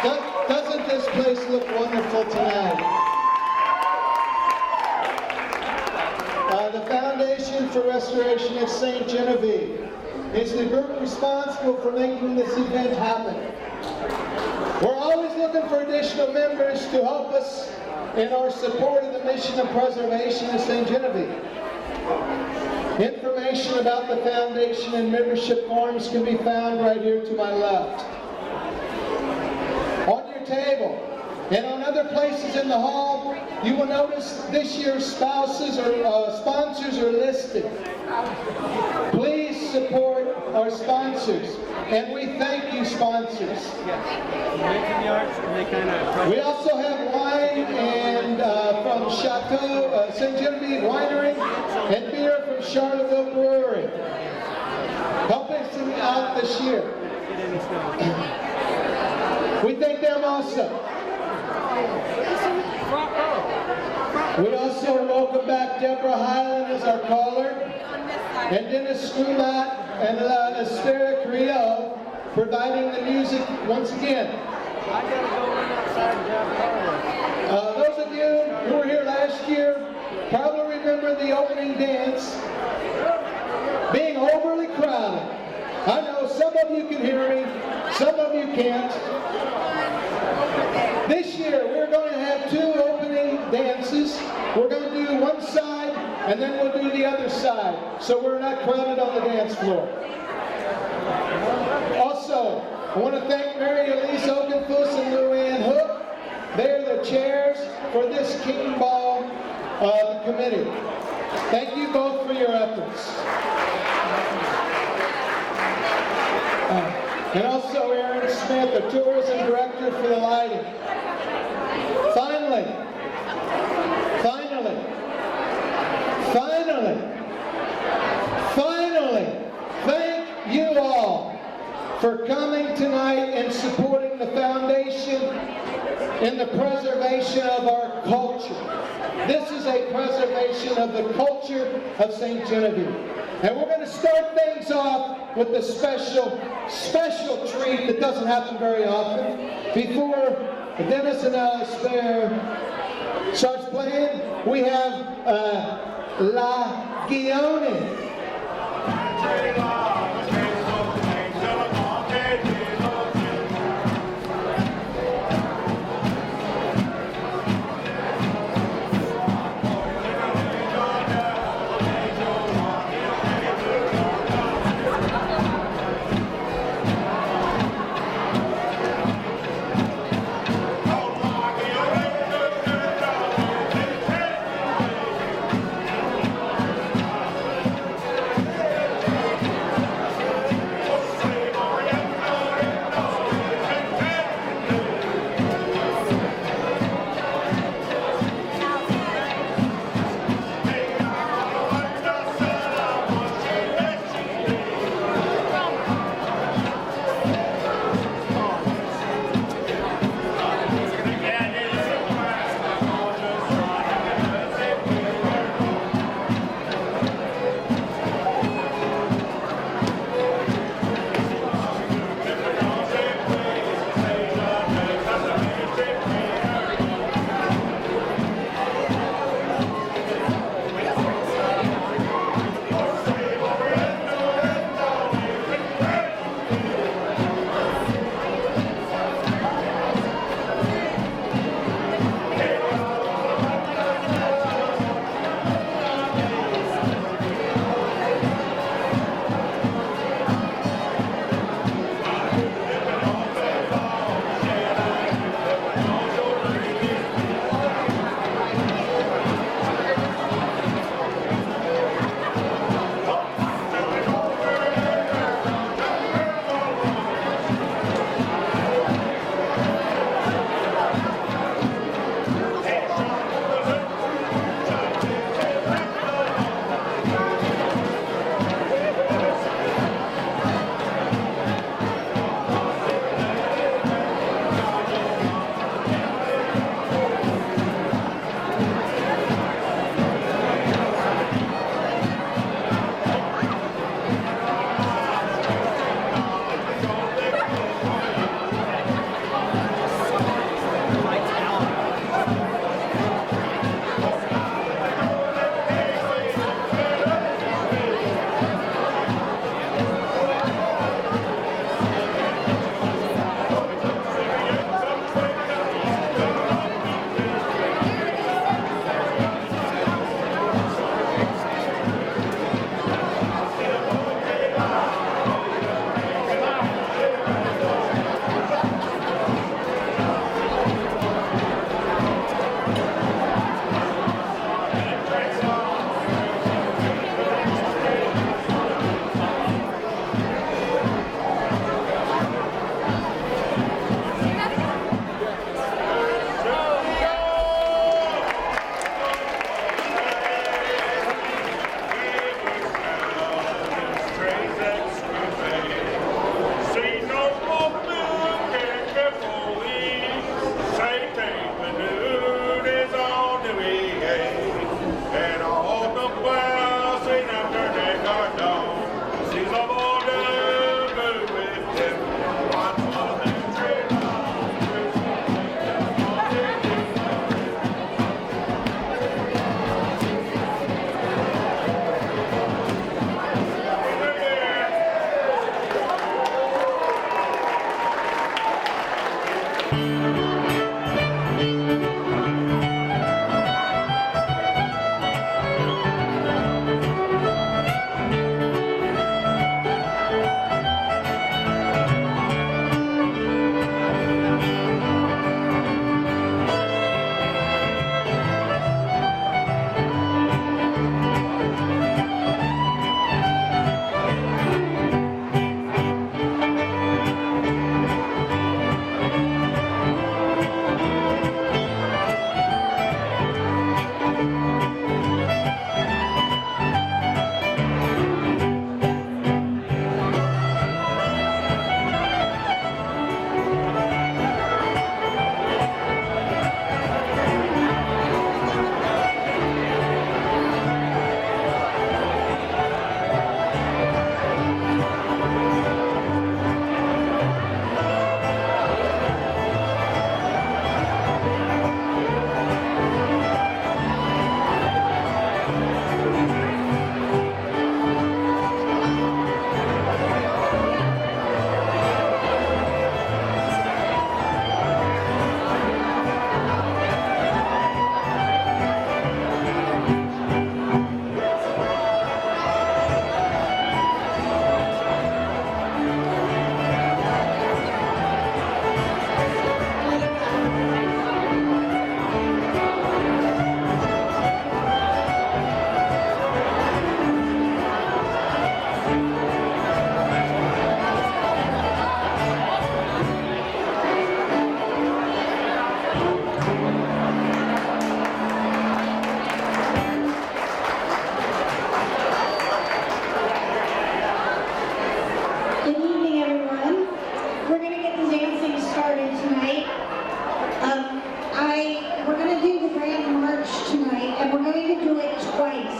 Doesn't this place look wonderful tonight? The Foundation for Restoration of St. Genevieve is the group responsible for making this event happen. We're always looking for additional members to help us in our support of the mission and preservation of St. Genevieve. Information about the foundation and membership forms can be found right here to my left. On your table and on other places in the hall, you will notice this year's sponsors are listed. Please support our sponsors, and we thank you, sponsors. We also have wine and from Chateau St. Genevieve Winery and beer from Charlottesville Brewery. Help us out this year. We thank them also. We also welcome back Deborah Highland as our caller, and Dennis Strumat and Esther Carrillo providing the music once again. Those of you who were here last year probably remember the opening dance being overly crowded. I know some of you can hear me, some of you can't. This year we're going to have two opening dances. We're going to do one side and then we'll do the other side, so we're not crowded on the dance floor. Also, I want to thank Mary Elise Oakenfuss and Luann Hook. They're the chairs for this King Ball committee. Thank you both for your efforts. And also Aaron Smith, the tourism director for the lighting. Finally, thank you all for coming tonight and supporting the foundation in the preservation of our culture. This is a preservation of the culture of St. Genevieve. And we're going to start things off with a special treat that doesn't happen very often. Before Dennis and Alistair starts playing, we have La Guione.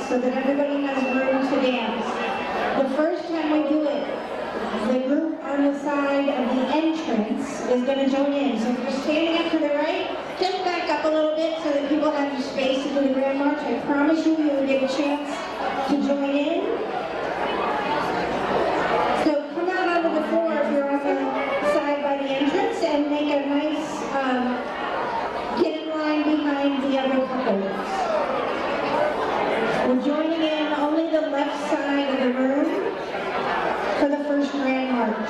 So that everybody has room to dance. The first time we do it, the group on the side of the entrance is going to join in. So if you're standing up to the right, just back up a little bit so that people have space to do the Grand March. I promise you, you'll get a chance to join in. So come out onto the floor if you're on the side by the entrance and make a nice, get in line behind the other couples. We're joining in only the left side of the room for the first Grand March.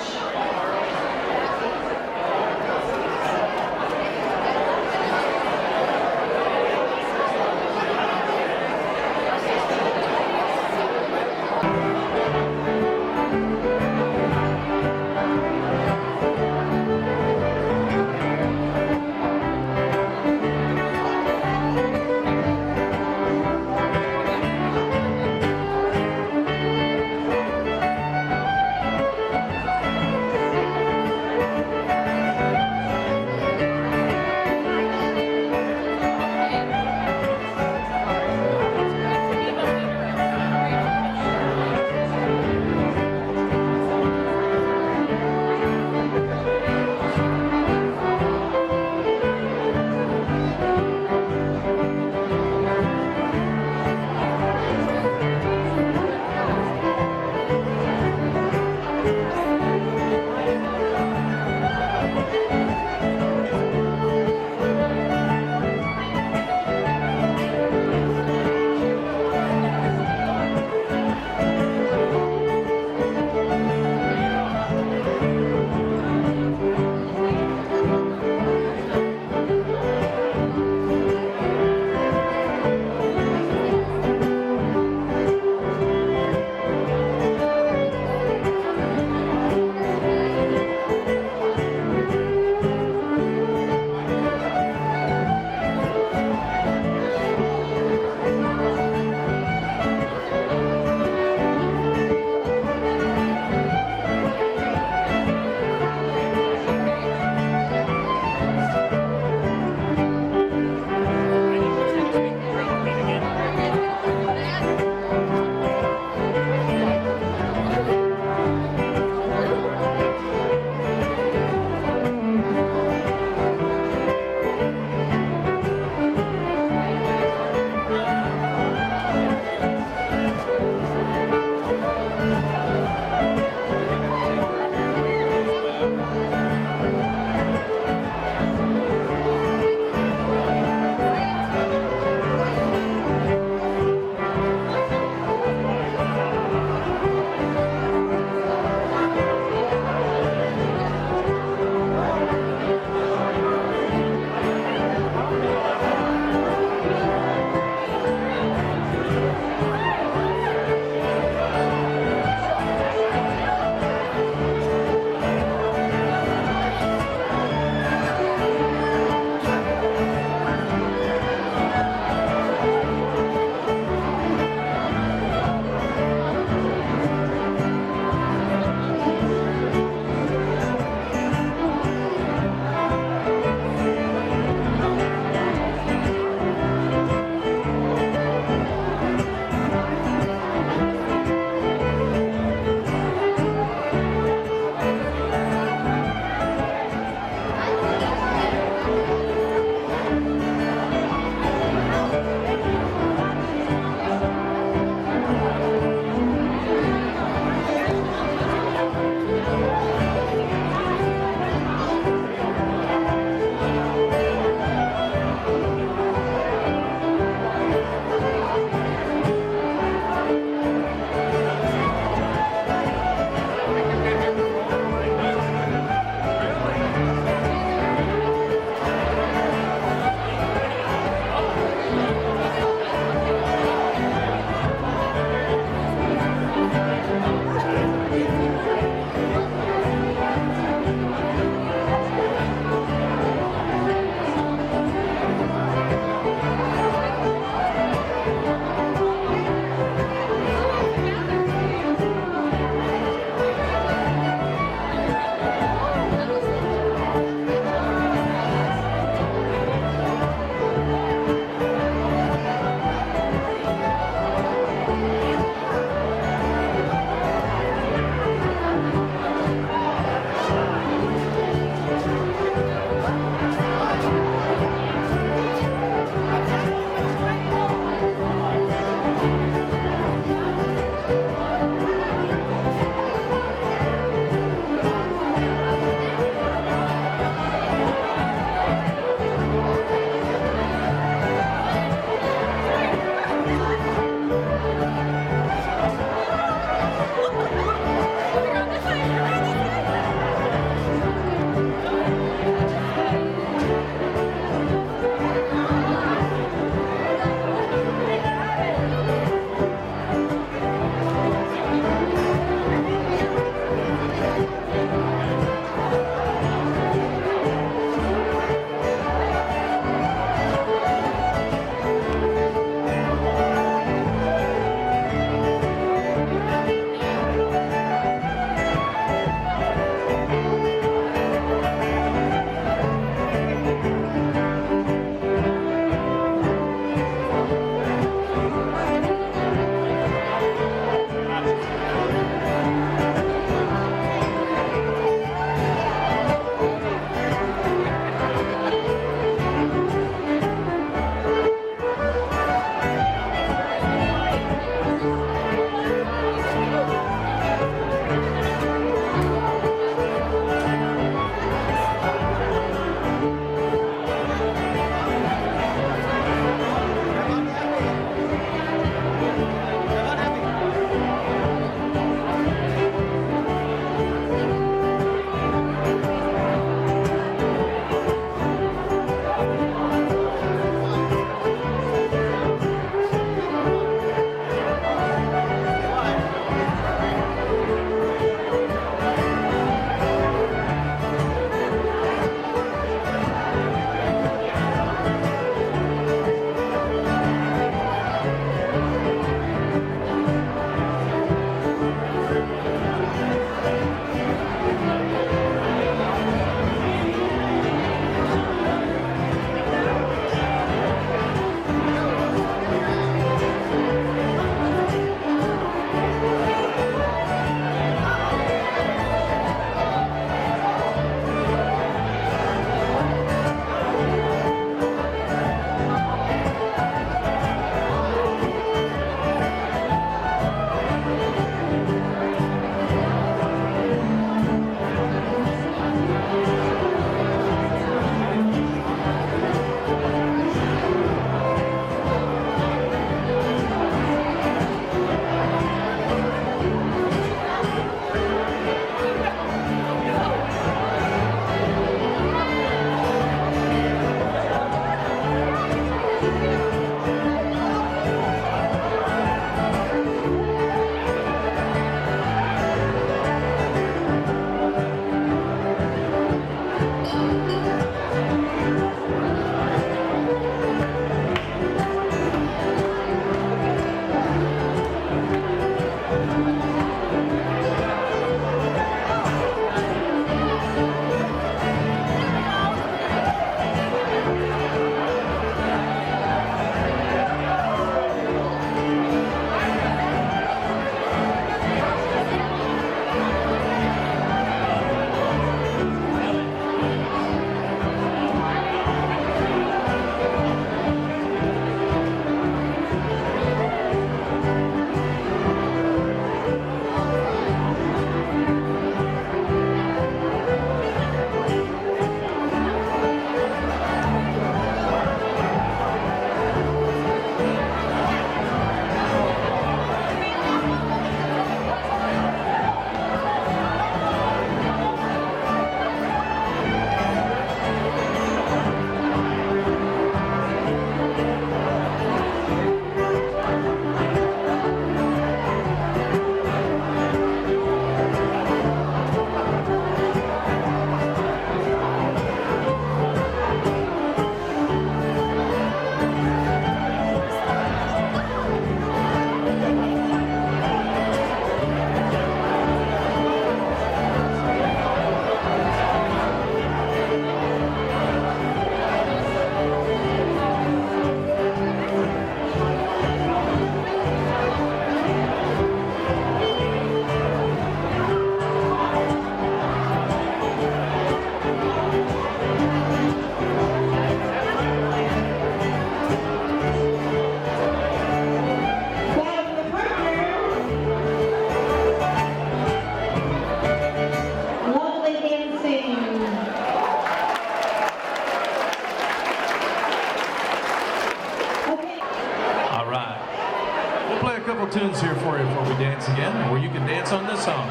couple tunes here for you before we dance again, or you can dance on this song.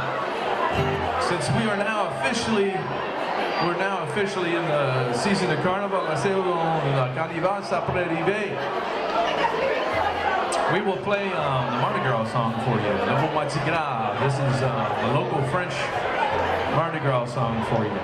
Since we're now officially in the season of Carnival, la saison de Carnival s'apprête arriver. We will play the Mardi Gras song for you, Le Beau Mardi Gras. This is the local French Mardi Gras song for you.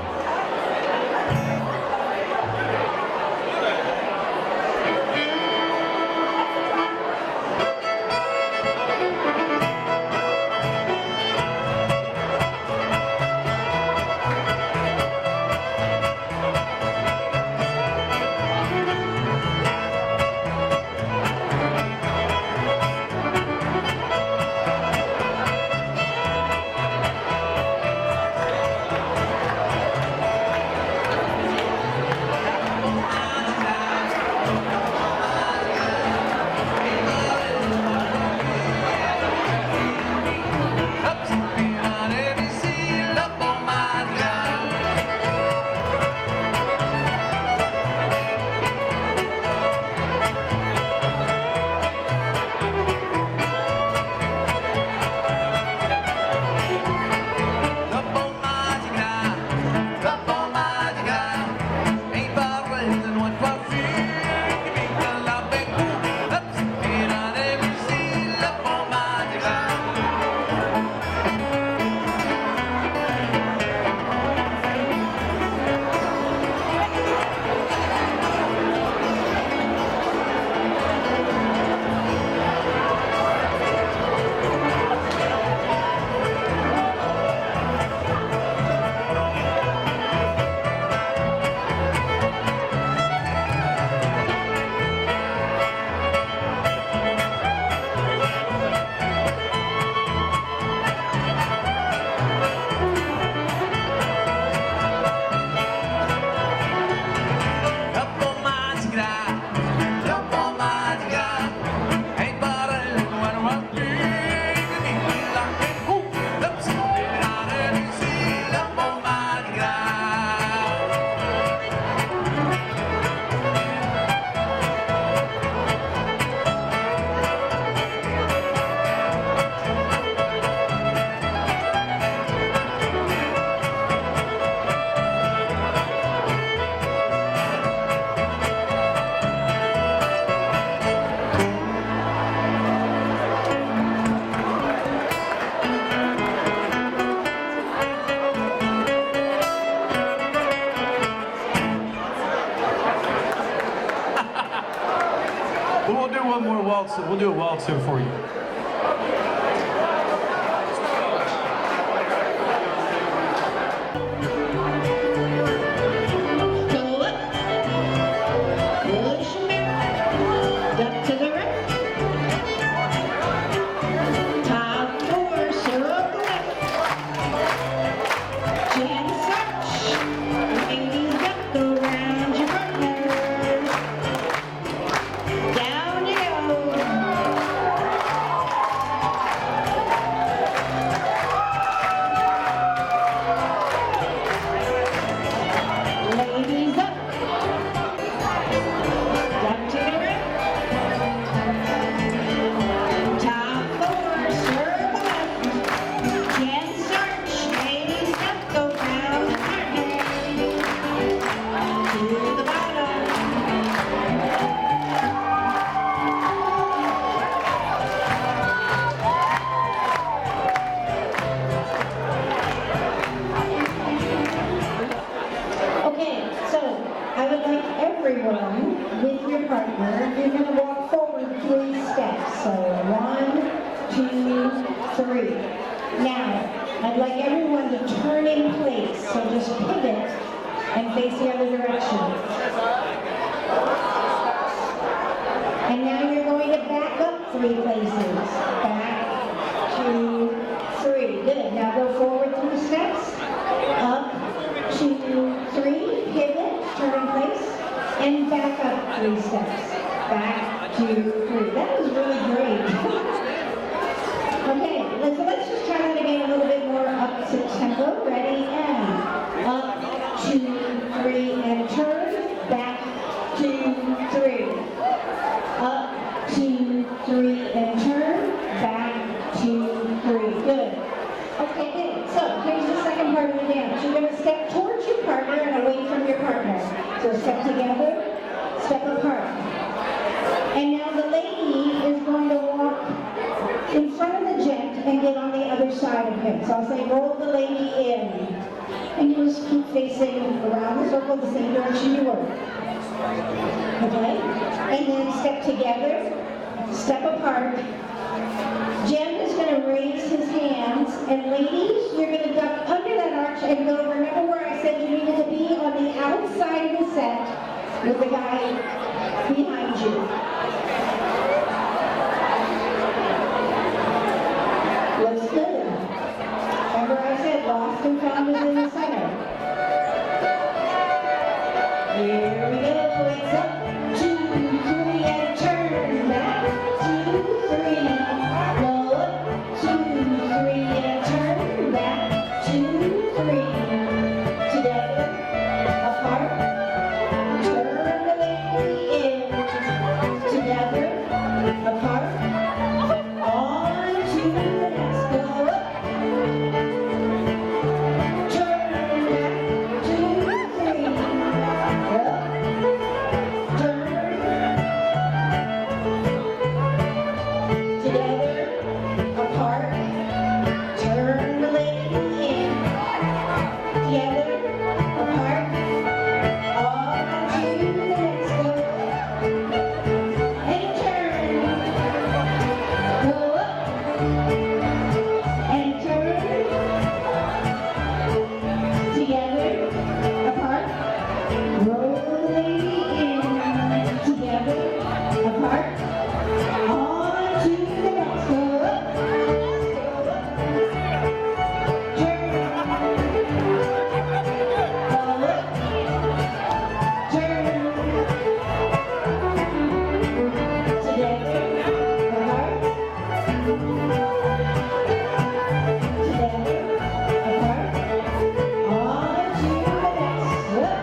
We'll do one more waltz. We'll do a waltz here for you. With your partner, you're going to walk forward 3 steps. So 1, 2, 3. Now, I'd like everyone to turn in place. So just pivot and face the other direction. And now you're going to back up 3 places. Back, 2, 3. Good. Now go forward 3 steps. Up, 2, 3. Pivot, turn in place. And back up 3 steps. Back, 2, 3. That was really great. Okay, so let's just try that again a little bit more up to tempo. Ready, and up, 2, 3, and turn. Back, 2, 3. Up, 2, 3, and turn. Back, So step together, step apart. And now the lady is going to walk in front of the gent and get on the other side of him. So I'll say, roll the lady in. And you just keep facing around the circle the same direction you were. Okay? And then step together, step apart. Jen is going to raise his hands, and ladies, you're going to duck under that arch and go. Remember where I said you needed to be on the outside of the set with the guy behind you. Looks good. Remember I said lost and found is in the center. Here we go. It's up, 2, 3, and turn back. 2, 3. Go up, 2, 3, and turn back. 2, 3. Together, apart. Turn the lady in. Together, apart. On to the next. Go up. Turn back. 2, 3. Up. Turn. Together, apart. Turn the lady in. Together, apart. On to the next. Go up. And turn. Go up. And turn. Together, apart. Roll the lady in. Together, apart. On to the next. Go up. Go up. Turn. Go up. Turn. Together, apart. Together, apart. On to the next. Up.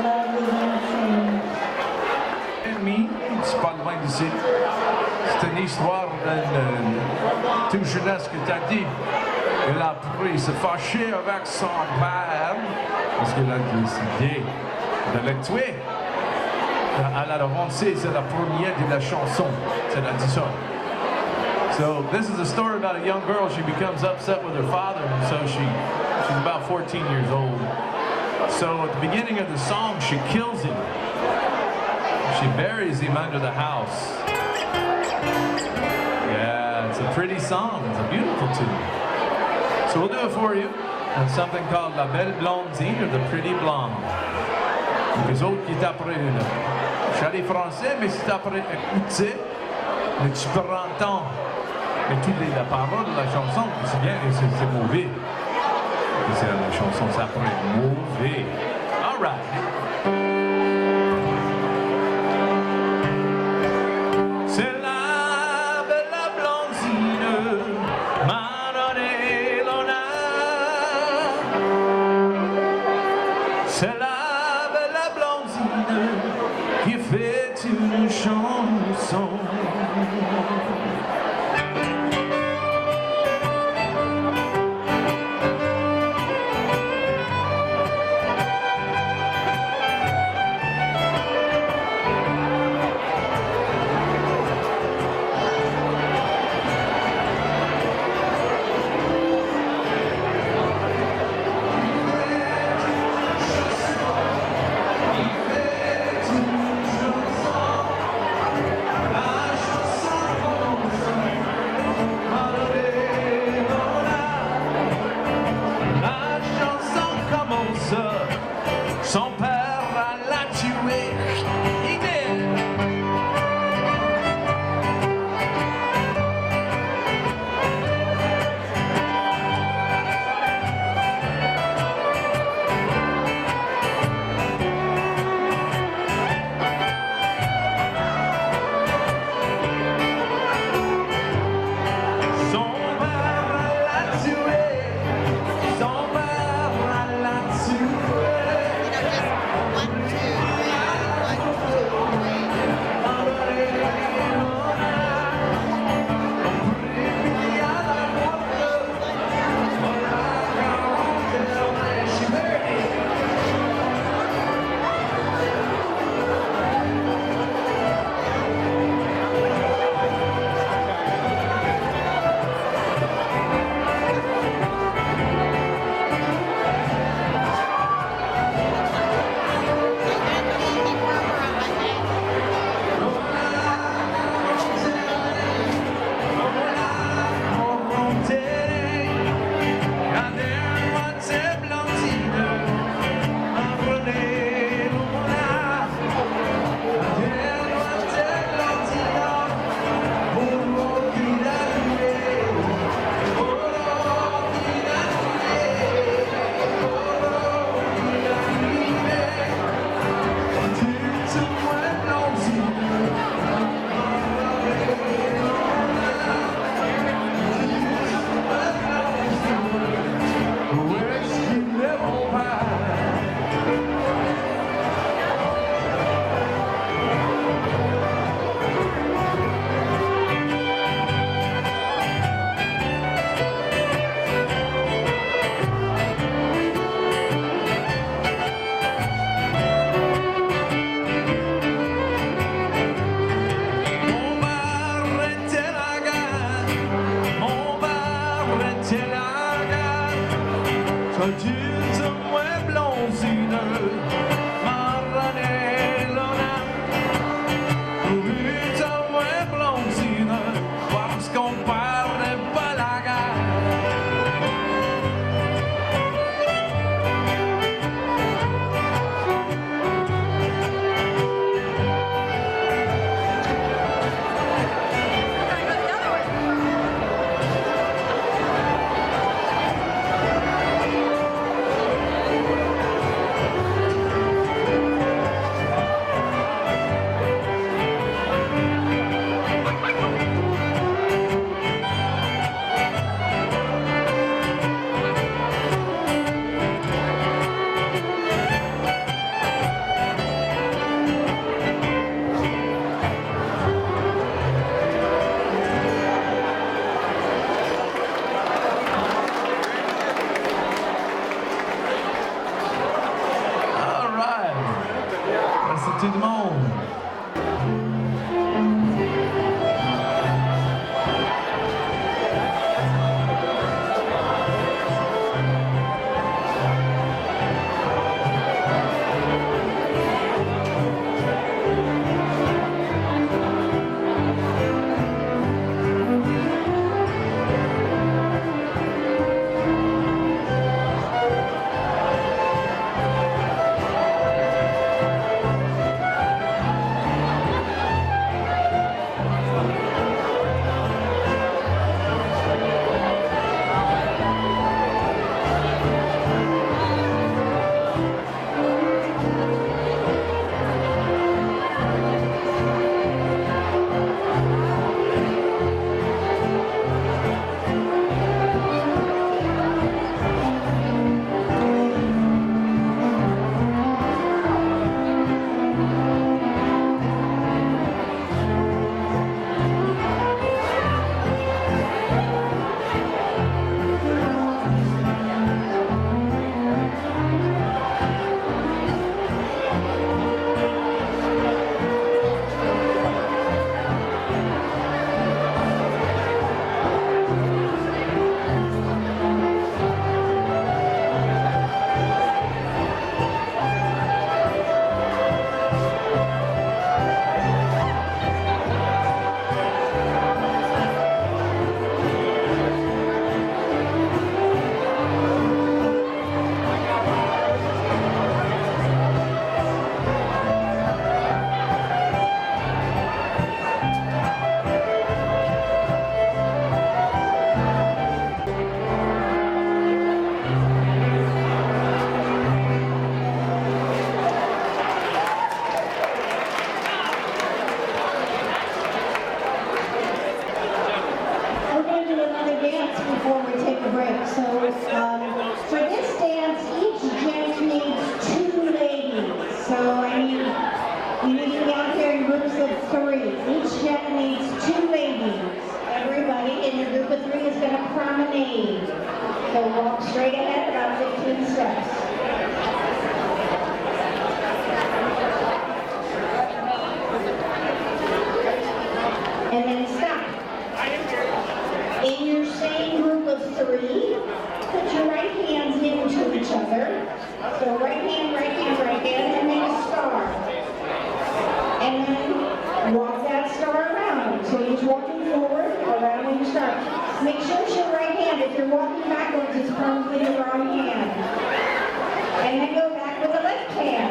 Lovely dancing. Ennemi, c'est pas loin d'ici. C'est une histoire d'une toute jeunesse que t'as dit. Il a pris, se fâché avec son père parce qu'il a décidé de le tuer. Elle a avancé, c'est la première de la chanson. C'est la dit ça. So this is a story about a young girl. She becomes upset with her father, and so she's about 14 years old. So at the beginning of the song, she kills him. She buries him under the house. Yeah, it's a pretty song. It's a beautiful tune. So we'll do it for you. It's something called La Belle Blondine or The Pretty Blonde. Les autres qui t'apprennent. Je suis allé français, mais si t'apprends à écouter, mais tu peux entendre. Mais toutes la parole de la chanson, c'est bien, c'est mauvais. C'est la chanson s'appelle mauvais. All right. C'est la belle blondine m'a donné l'honneur. C'est la belle blondine qui fait une chanson. Ajută-mă blonzină, Maranelona. Ajută-mă blonzină, parce qu'on parle pas la gare. Tout le monde. Straight ahead, about 15 steps. And then stop. In your same group of three, put your right hands into each other. So right hand, right hand, right hand, and make a star. And then walk that star around. So he's walking forward, around when you start. Make sure it's your right hand. If you're walking backwards, it's probably the wrong hand. And then go back with the left hand.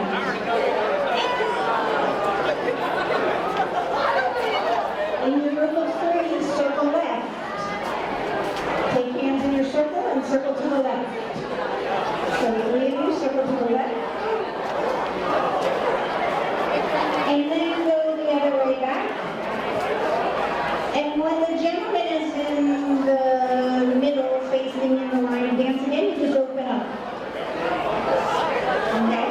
In your group of three, circle left. Take hands in your circle and circle to the left. So three of you circle to the left. And then go the other way back. And when the gentleman is in the middle, facing in the line and dancing in, you just open up. Okay?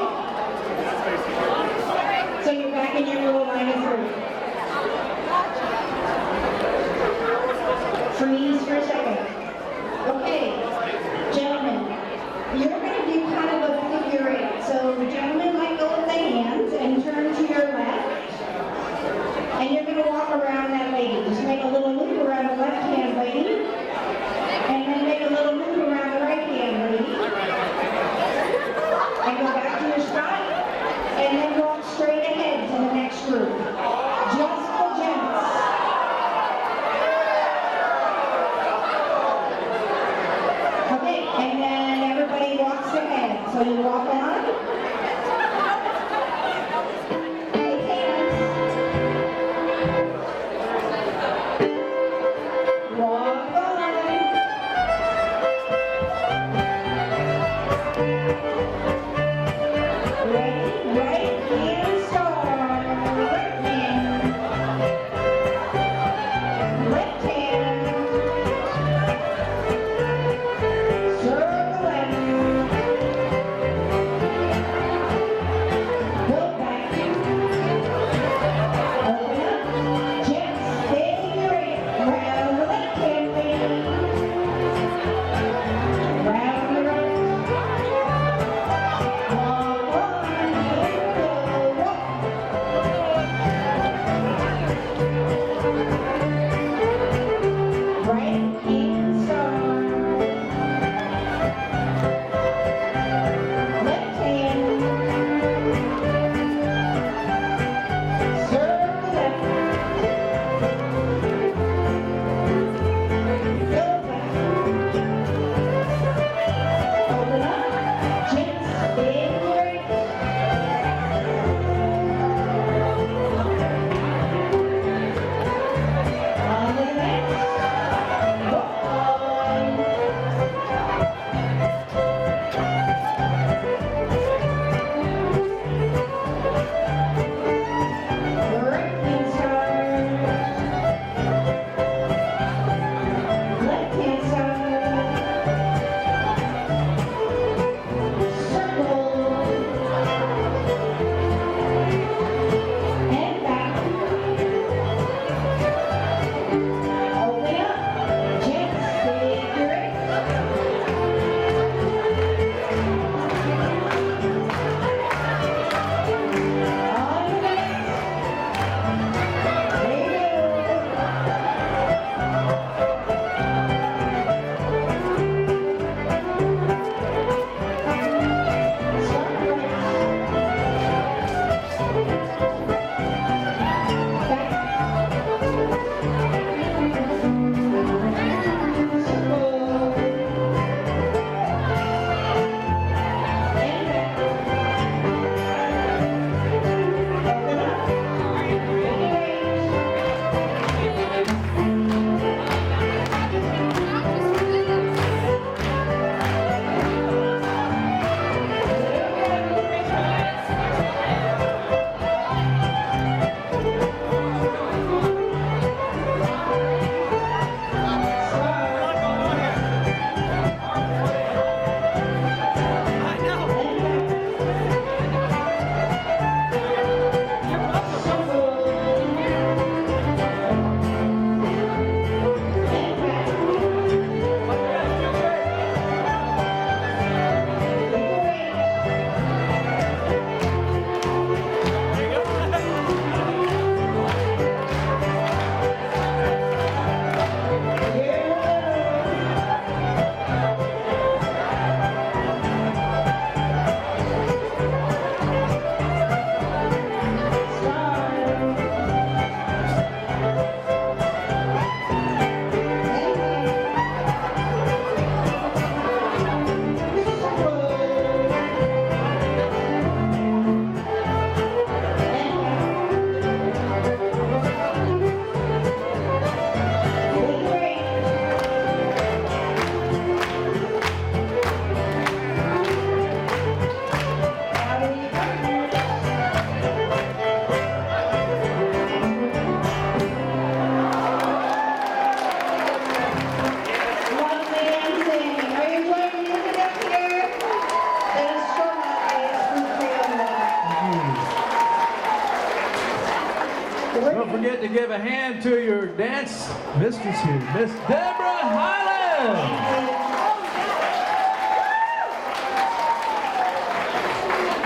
hand to your dance mistress here, Miss Deborah Highland.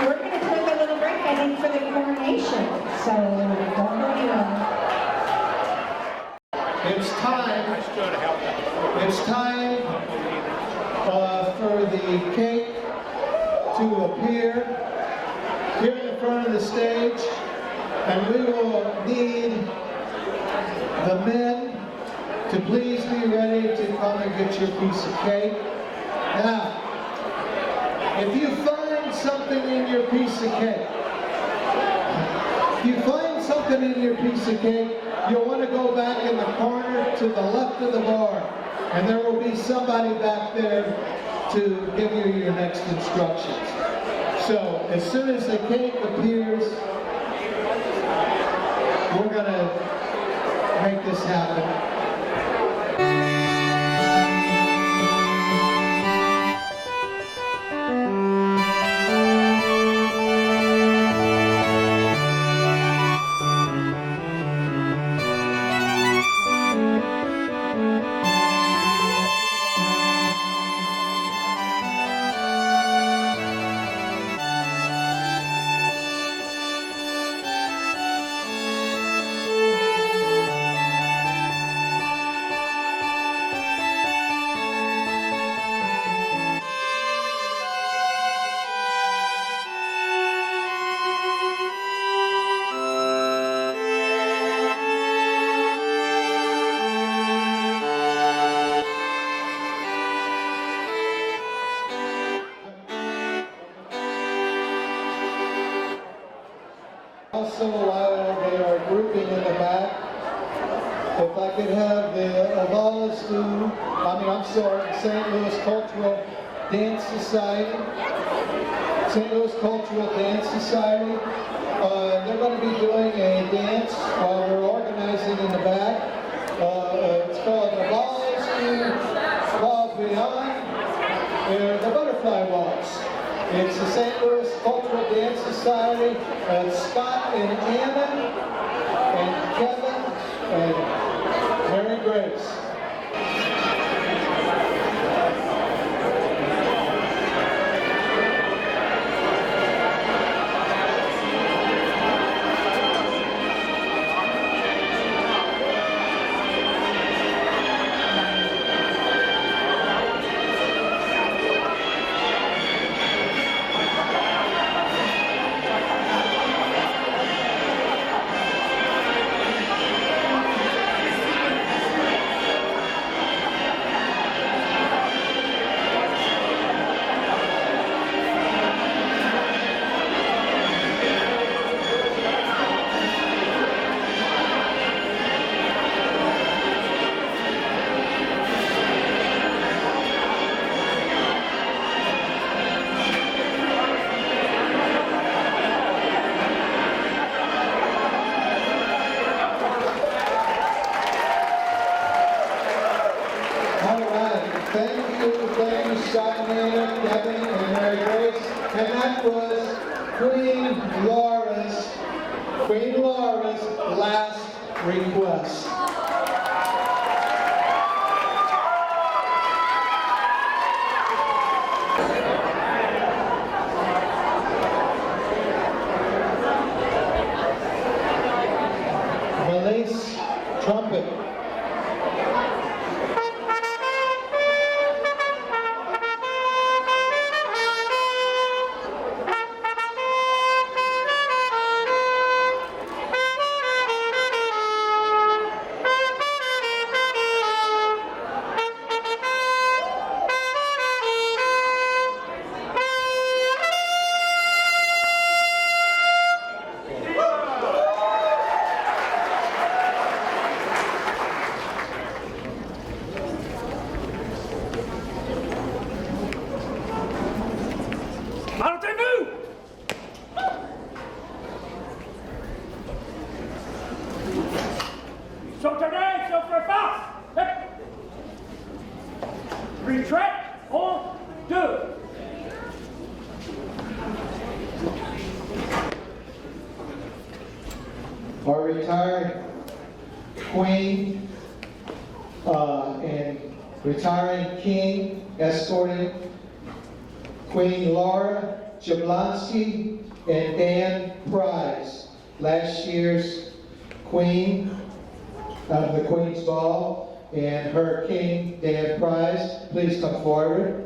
We're going to take a little break, I think, for the coronation. So don't go anywhere. It's time. It's time for the cake to appear here in the front of the stage, and we will need the men to please be ready to come and get your piece of cake. Now, if you find something in your piece of cake, you'll want to go back in the corner to the left of the bar, and there will be somebody back there to give you your next instructions. So, as soon as the cake appears, we're going to make this happen. Also, while they are grouping in the back, if I could have the St. Louis Cultural Dance Society. St. Louis Cultural Dance Society. They're going to be doing a dance while we're organizing in the back. It's called the Balls to Ball Beyond, the Butterfly Waltz. It's the St. Louis Cultural Dance Society. Scott and Anna and Kevin and Mary Grace. Scott and Anna, Kevin and Mary Grace, and that was Queen Laura's last request. Release trumpet. Retract on deux. Our retired Queen and retiring King escorting Queen Laura Jablonski and Dan Price, last year's Queen of the Queen's Ball, and her King, Dan Price. Please come forward.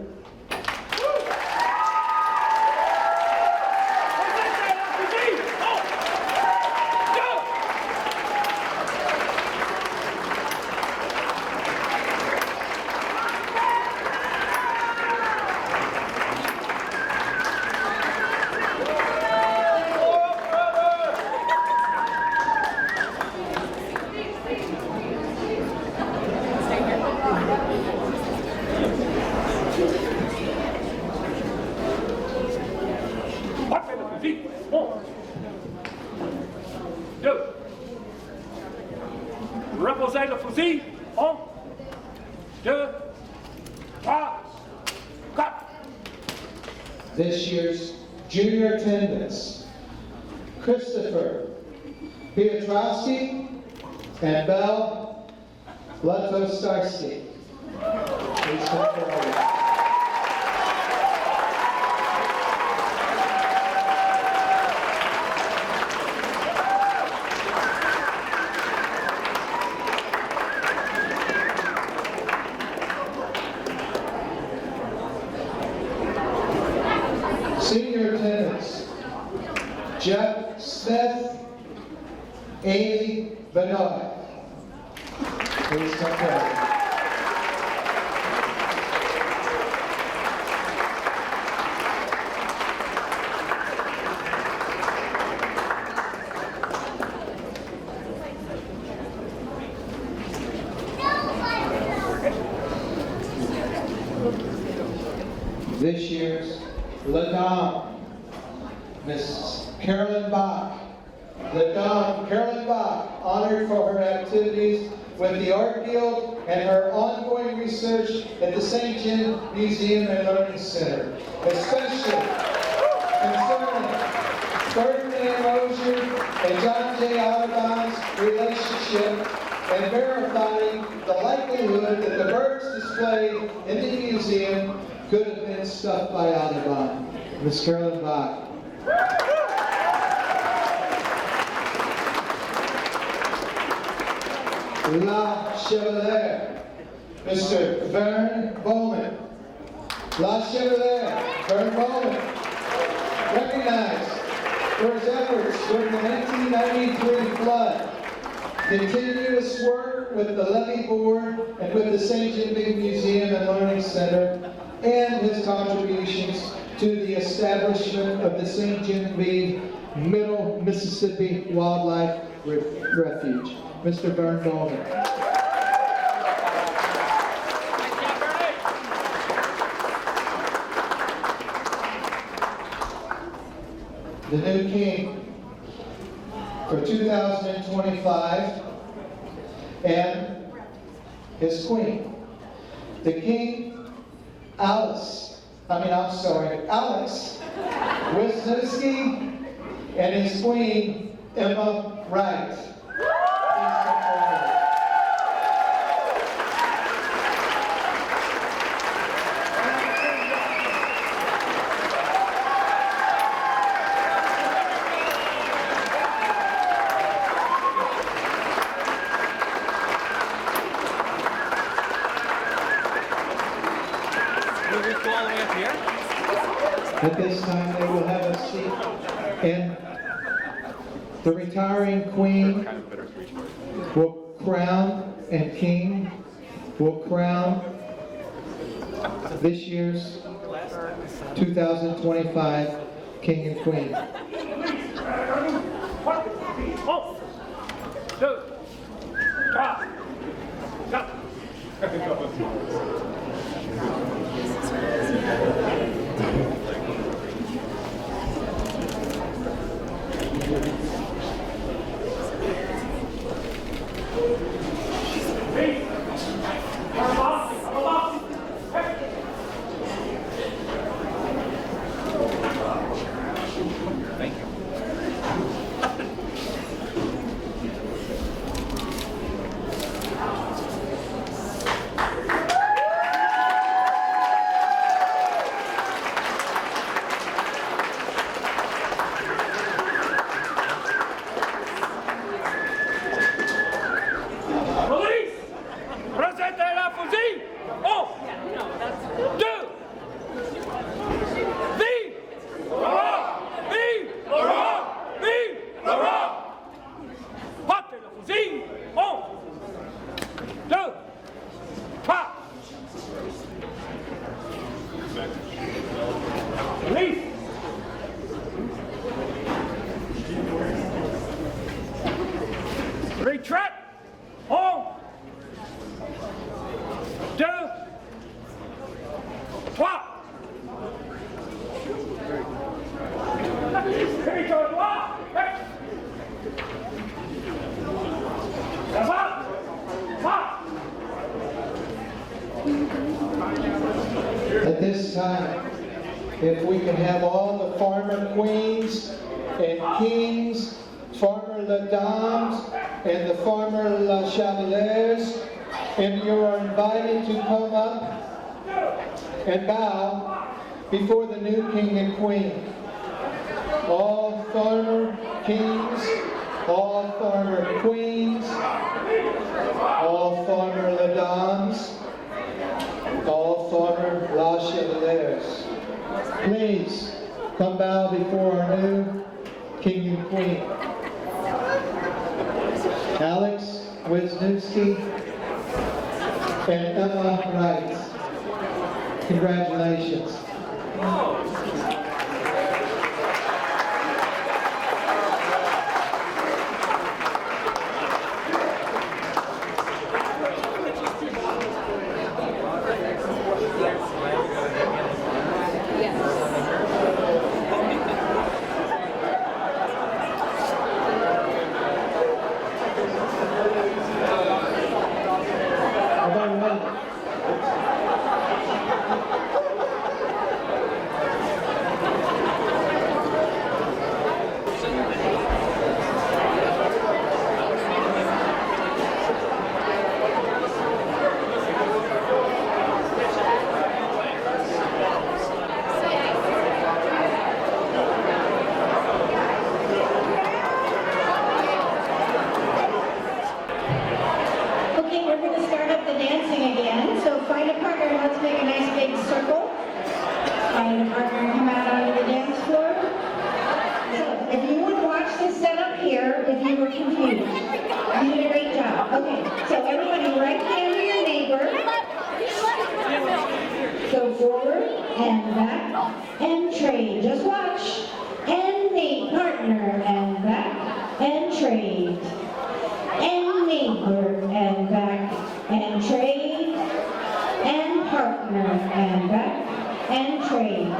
Reposez le fusil. 1, 2, 3, 4. This year's junior attendants, Christopher Piotrowski and Belle Lutostarski. Please come forward. Senior attendants, Jeff Smith, Amy Benoit. Please come forward. This year's La Dame, Miss Carolyn Bach. La Dame Carolyn Bach, honored for her activities with the Art Guild and her ongoing research at the St. John Museum and Learning Center, especially concerning Ferdinand Rozier and John J. Audubon's relationship and verifying the likelihood that the birds displayed in the museum could have been stuffed by Audubon. Miss Carolyn Bach. La Chevalier, Mr. Vern Bowman. La Chevalier, Vern Bowman, recognized for his efforts during the 1993 flood, continuous work with the Levee Board and with the St. Genevieve Museum and Learning Center, and his contributions to the establishment of the St. Genevieve Middle Mississippi Wildlife Refuge. Mr. Vern Bowman. The new king for 2025 and his queen. The king, Alex Wisniewski, and his queen, Emma Wright. Please come forward. At this time, they will have a seat, and the retiring queen will crown, and king will crown this year's 2025 king and queen. 1, 2, 3, 4. at this time, if we can have all the farmer queens and kings, farmer la dames, and the farmer la chevaliers, and you are invited to come up and bow before the new king and queen. All farmer kings, all farmer queens, all farmer la dames, all farmer la chevaliers. Please come bow before our new king and queen. Alex Wisniewski and Emma Wright. Congratulations. Okay, we're going to start up the dancing again. So find a partner and let's make a nice big circle. Find a partner and come out onto the dance floor. So if you would watch this setup here, if you were confused, you did a great job. Okay, so everybody right hand to your neighbor. Go forward and back and trade. Just watch. And meet partner and back and trade. And neighbor and back and trade. And partner and back and trade.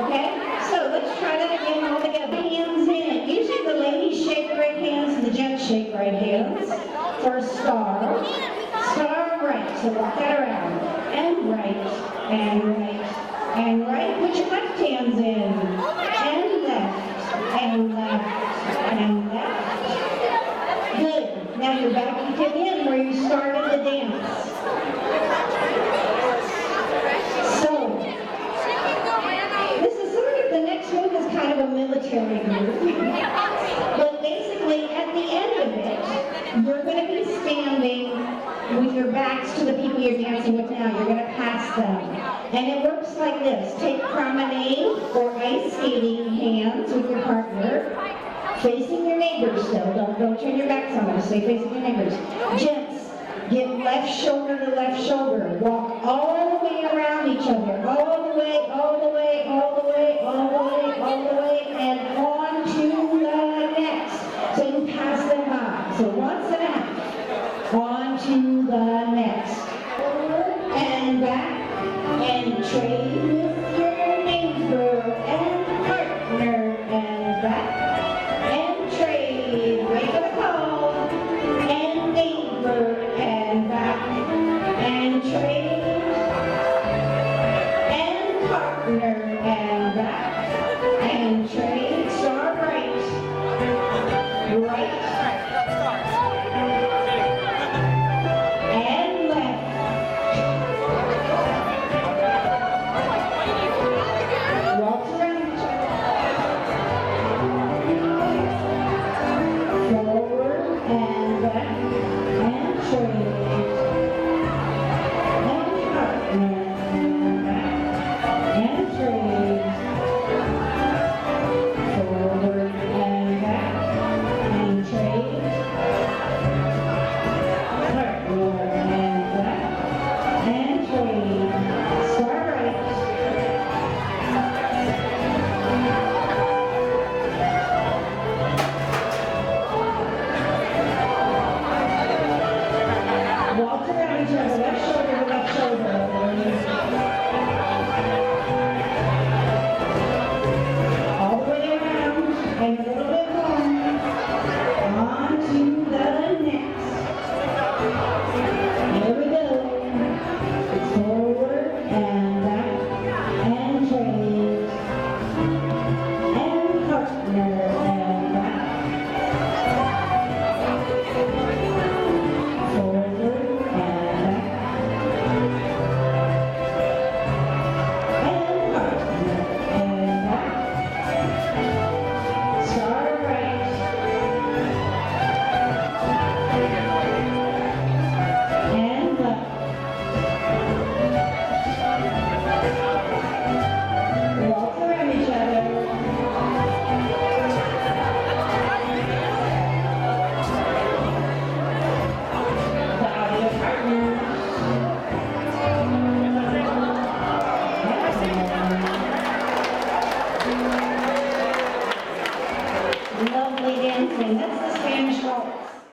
Okay? So let's try that again all together. Hands in. Usually the ladies shake right hands and the gents shake right hands. For star. Star right. So walk that around. And right. And right. And right. Put your left hands in. And left. And left. And left. Good. Now you're back to in where you started the dance. So, this is sort of, the next move is kind of a military move. But basically, at the end of it, you're going to be standing with your backs to the people you're dancing with now. You're going to pass them. And it works like this. Take promenade or ice skating hands with your partner. Facing your neighbors still. Don't turn your backs on them. Stay facing your neighbors. Gents, get left shoulder to left shoulder. Walk all the way around each other. All the way, all the way, all the way, all the way, all the way, and on to the next. So you pass them by. So once and a half. On to the next. Forward and back. And trade with your neighbor and partner and back. Wait for the call, and neighbor, and back, and trade, and partner, and back, and trade, star right, and left, Lovely dancing. That's